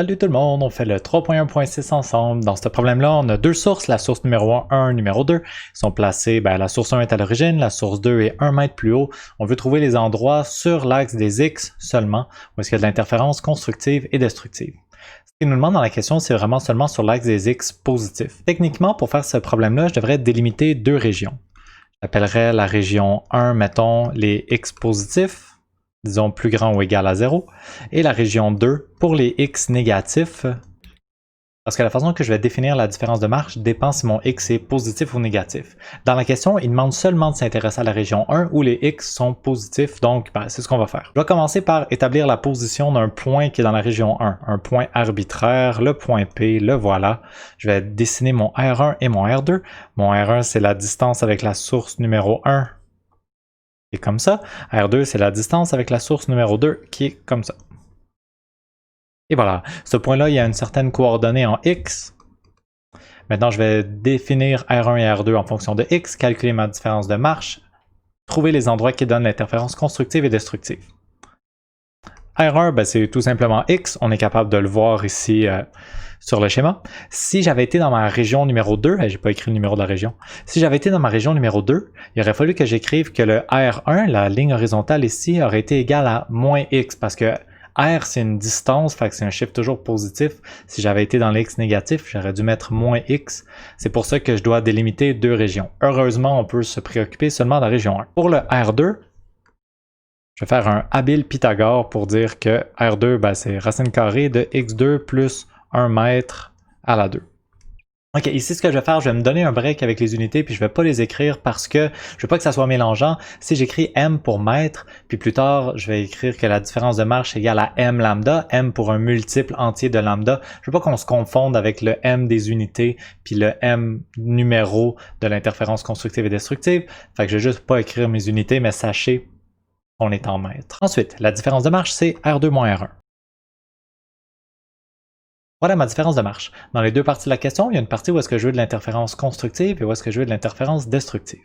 Salut tout le monde, on fait le 3.1.6 ensemble. Dans ce problème-là, on a deux sources, la source numéro 1, numéro 2. Ils sont placés, la source 1 est à l'origine, la source 2 est 1 mètre plus haut. On veut trouver les endroits sur l'axe des X seulement, où est-ce qu'il y a de l'interférence constructive et destructive. Ce qu'il nous demande dans la question, c'est vraiment seulement sur l'axe des X positifs. Techniquement, pour faire ce problème-là, je devrais délimiter deux régions. J'appellerais la région 1, mettons, les X positifs, disons plus grand ou égal à 0, et la région 2 pour les X négatifs, parce que la façon que je vais définir la différence de marche dépend si mon X est positif ou négatif. Dans la question, il demande seulement de s'intéresser à la région 1 où les X sont positifs, donc c'est ce qu'on va faire. Je vais commencer par établir la position d'un point qui est dans la région 1, un point arbitraire, le point P, le voilà. Je vais dessiner mon R1 et mon R2. Mon R1, c'est la distance avec la source numéro 1, qui est comme ça. R2, c'est la distance avec la source numéro 2, qui est comme ça. Et voilà, ce point-là, il y a une certaine coordonnée en X. Maintenant, je vais définir R1 et R2 en fonction de X, calculer ma différence de marche, trouver les endroits qui donnent l'interférence constructive et destructive. R1, c'est tout simplement X, on est capable de le voir ici sur le schéma. Si j'avais été dans ma région numéro 2, j'ai pas écrit le numéro de la région, si j'avais été dans ma région numéro 2, il aurait fallu que j'écrive que le R1, la ligne horizontale ici, aurait été égale à moins X, parce que R, c'est une distance, fait que c'est un chiffre toujours positif. Si j'avais été dans l'X négatif, j'aurais dû mettre moins X. C'est pour ça que je dois délimiter deux régions. Heureusement, on peut se préoccuper seulement de la région 1. Pour le R2, je vais faire un habile Pythagore pour dire que R2, c'est racine carrée de x2 plus 1 mètre à la 2. Ok, ici ce que je vais faire, je vais me donner un break avec les unités puis je vais pas les écrire parce que je veux pas que ça soit mélangeant. Si j'écris M pour mètre, puis plus tard je vais écrire que la différence de marche est égale à M lambda, M pour un multiple entier de lambda. Je veux pas qu'on se confonde avec le M des unités puis le M numéro de l'interférence constructive et destructive. Fait que je vais juste pas écrire mes unités, mais sachez qu'on est en mètres. Ensuite, la différence de marche c'est R2 moins R1. Voilà ma différence de marche. Dans les deux parties de la question, il y a une partie où est-ce que je veux de l'interférence constructive et où est-ce que je veux de l'interférence destructive.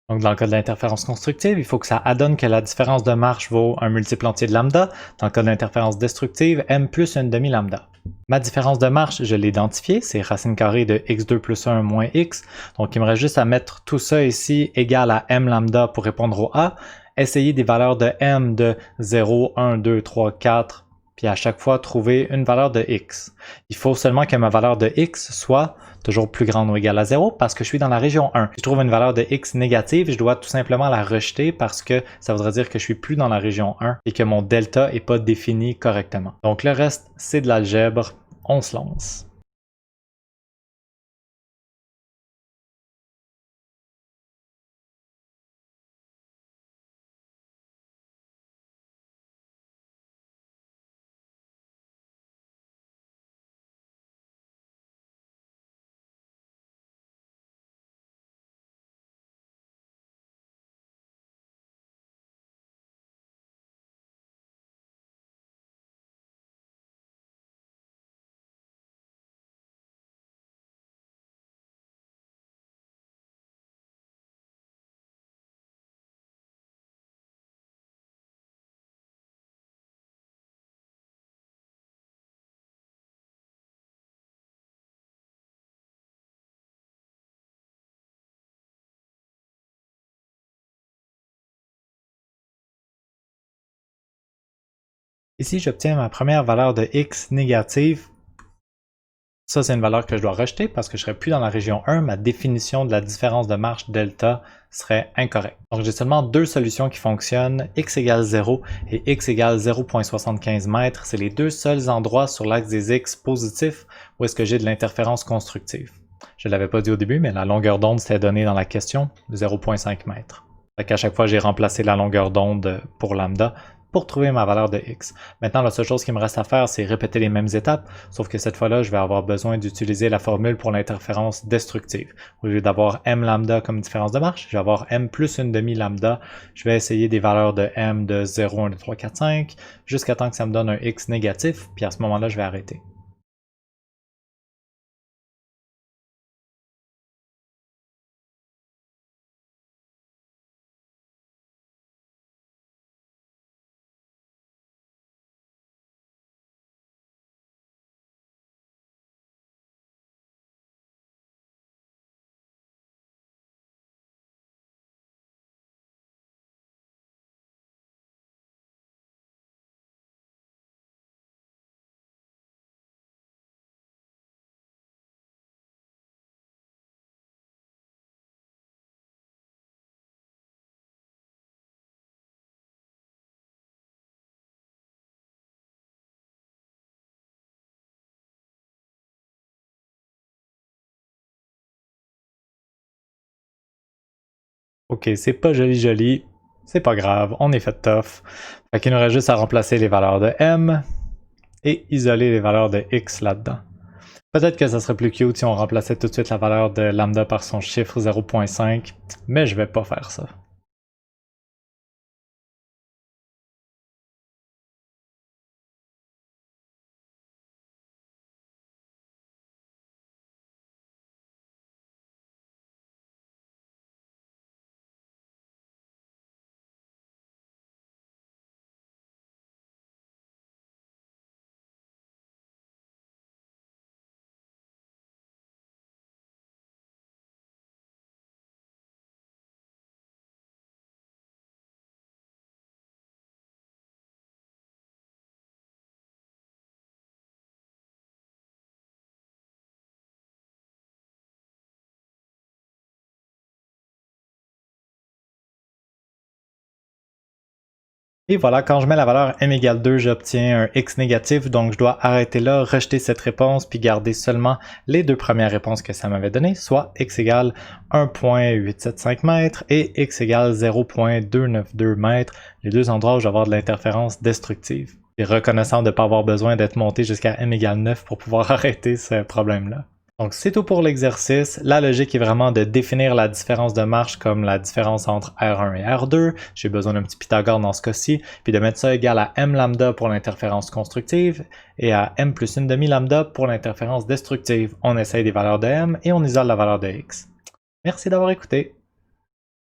Donc dans le cas de l'interférence constructive, il faut que ça adonne que la différence de marche vaut un multiple entier de lambda. Dans le cas de l'interférence destructive, m plus une demi-lambda. Ma différence de marche, je l'ai identifiée, c'est racine carrée de x2 plus 1 moins x. Donc il me reste juste à mettre tout ça ici égal à m lambda pour répondre au A. Essayer des valeurs de m de 0, 1, 2, 3, 4, puis à chaque fois trouver une valeur de x. Il faut seulement que ma valeur de x soit toujours plus grande ou égale à 0 parce que je suis dans la région 1. Si je trouve une valeur de x négative, je dois tout simplement la rejeter parce que ça voudrait dire que je suis plus dans la région 1 et que mon delta n'est pas défini correctement. Donc le reste, c'est de l'algèbre. On se lance. Ici, j'obtiens ma première valeur de x négative. Ça, c'est une valeur que je dois rejeter parce que je ne serai plus dans la région 1. Ma définition de la différence de marche delta serait incorrecte. Donc, j'ai seulement deux solutions qui fonctionnent, x égale 0 et x égale 0.75 mètres. C'est les deux seuls endroits sur l'axe des x positifs où est-ce que j'ai de l'interférence constructive. Je ne l'avais pas dit au début, mais la longueur d'onde c'était donnée dans la question, 0.5 mètres. Fait qu'à chaque fois, j'ai remplacé la longueur d'onde pour lambda pour trouver ma valeur de x. Maintenant, la seule chose qui me reste à faire, c'est répéter les mêmes étapes, sauf que cette fois-là, je vais avoir besoin d'utiliser la formule pour l'interférence destructive. Au lieu d'avoir m lambda comme différence de marche, je vais avoir m plus une demi lambda. Je vais essayer des valeurs de m de 0, 1, 2, 3, 4, 5, jusqu'à temps que ça me donne un x négatif, puis à ce moment-là, je vais arrêter. Ok, c'est pas joli, c'est pas grave, on est fait tough. Fait qu'il nous reste juste à remplacer les valeurs de M et isoler les valeurs de X là-dedans. Peut-être que ça serait plus cute si on remplaçait tout de suite la valeur de lambda par son chiffre 0.5, mais je vais pas faire ça. Et voilà, quand je mets la valeur m égale 2, j'obtiens un x négatif, donc je dois arrêter là, rejeter cette réponse, puis garder seulement les deux premières réponses que ça m'avait données, soit x égale 1.875 mètres et x égale 0.292 mètres, les deux endroits où je vais avoir de l'interférence destructive. Et reconnaissant de ne pas avoir besoin d'être monté jusqu'à m égale 9 pour pouvoir arrêter ce problème-là. Donc c'est tout pour l'exercice. La logique est vraiment de définir la différence de marche comme la différence entre R1 et R2. J'ai besoin d'un petit Pythagore dans ce cas-ci, puis de mettre ça égal à M lambda pour l'interférence constructive et à M plus une demi lambda pour l'interférence destructive. On essaye des valeurs de M et on isole la valeur de X. Merci d'avoir écouté.